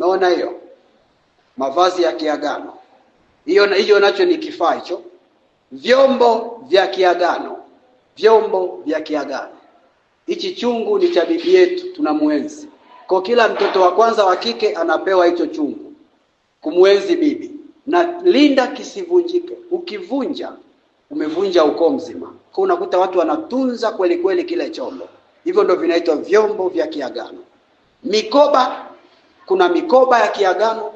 Umeona hiyo? Mavazi ya kiagano. Hiyo nacho ni kifaa hicho. Vyombo vya kiagano. Vyombo vya kiagano. Hichi chungu ni cha bibi yetu, tunamuenzi. Kwa kila mtoto wa kwanza wa kike anapewa hicho chungu kumuenzi bibi. Na linda kisivunjike. Ukivunja, umevunja ukoo mzima. Kwa unakuta watu wanatunza kweli kweli kile chombo. Hivyo ndio vinaitwa vyombo vya kiagano. Mikoba, kuna mikoba ya kiagano,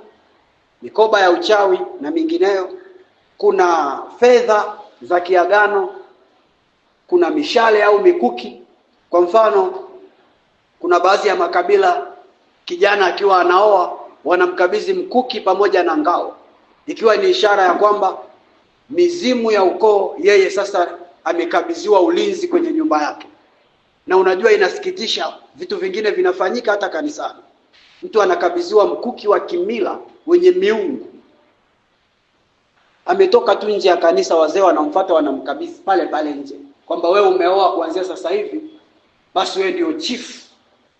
mikoba ya uchawi na mingineyo. Kuna fedha za kiagano, kuna mishale au mikuki. Kwa mfano, kuna baadhi ya makabila kijana akiwa anaoa wanamkabidhi mkuki pamoja na ngao, ikiwa ni ishara ya kwamba mizimu ya ukoo yeye sasa amekabidhiwa ulinzi kwenye nyumba yake. Na unajua inasikitisha, vitu vingine vinafanyika hata kanisani. Mtu anakabidhiwa mkuki wa kimila wenye miungu. Ametoka tu nje ya kanisa, wazee wanamfuata wanamkabidhi pale pale nje, kwamba wewe umeoa kuanzia sasa hivi, basi wewe ndio chief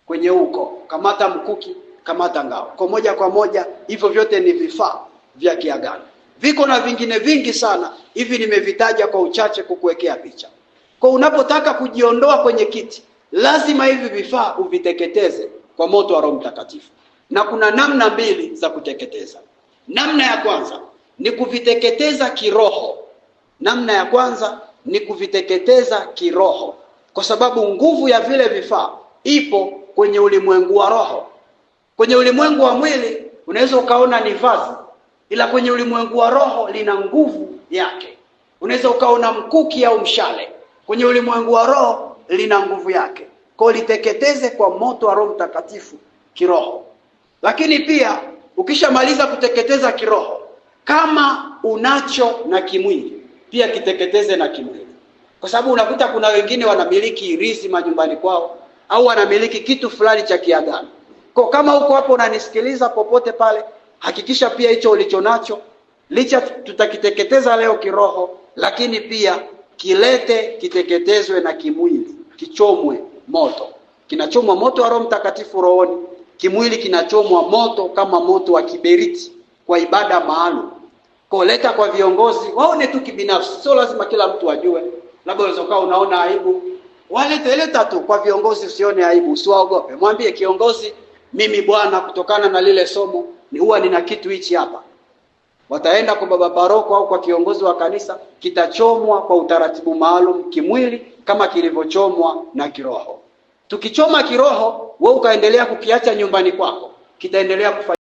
kwenye ukoo. Kamata mkuki, kamata ngao. Kwa moja hivyo vyote ni vifaa vya kiagano. Viko na vingine vingi sana, hivi nimevitaja kwa uchache kukuwekea picha. Kwa unapotaka kujiondoa kwenye kiti, lazima hivi vifaa uviteketeze kwa moto wa Roho Mtakatifu. Na kuna namna mbili za kuteketeza. Namna ya kwanza ni kuviteketeza kiroho. Namna ya kwanza ni kuviteketeza kiroho, kwa sababu nguvu ya vile vifaa ipo kwenye ulimwengu wa roho. Kwenye ulimwengu wa mwili unaweza ukaona ni vazi, ila kwenye ulimwengu wa roho lina nguvu yake. Unaweza ukaona mkuki au mshale, kwenye ulimwengu wa roho lina nguvu yake. Kwa liteketeze kwa moto wa Roho Mtakatifu kiroho. Lakini pia ukishamaliza kuteketeza kiroho, kama unacho na kimwili, pia kiteketeze na kimwili. Kwa sababu unakuta kuna wengine wanamiliki irizi majumbani kwao, au wanamiliki kitu fulani cha kiagano. Kwa kama uko hapo unanisikiliza popote pale, hakikisha pia hicho ulichonacho, licha tutakiteketeza leo kiroho, lakini pia kilete kiteketezwe na kimwili, kichomwe moto. Kinachomwa moto wa Roho Mtakatifu rohoni, kimwili kinachomwa moto kama moto wa kiberiti kwa ibada maalum. Kwa leta kwa viongozi, waone tu kibinafsi, sio lazima kila mtu ajue. Labda unaweza unaona aibu, leta tu kwa viongozi, usione aibu, usiwaogope. Mwambie kiongozi, mimi bwana, kutokana na lile somo ni huwa nina kitu hichi hapa. Wataenda kwa baba paroko au kwa kiongozi wa kanisa, kitachomwa kwa utaratibu maalum kimwili kama kilivyochomwa na kiroho. Tukichoma kiroho, wewe ukaendelea kukiacha nyumbani kwako, kitaendelea kufanya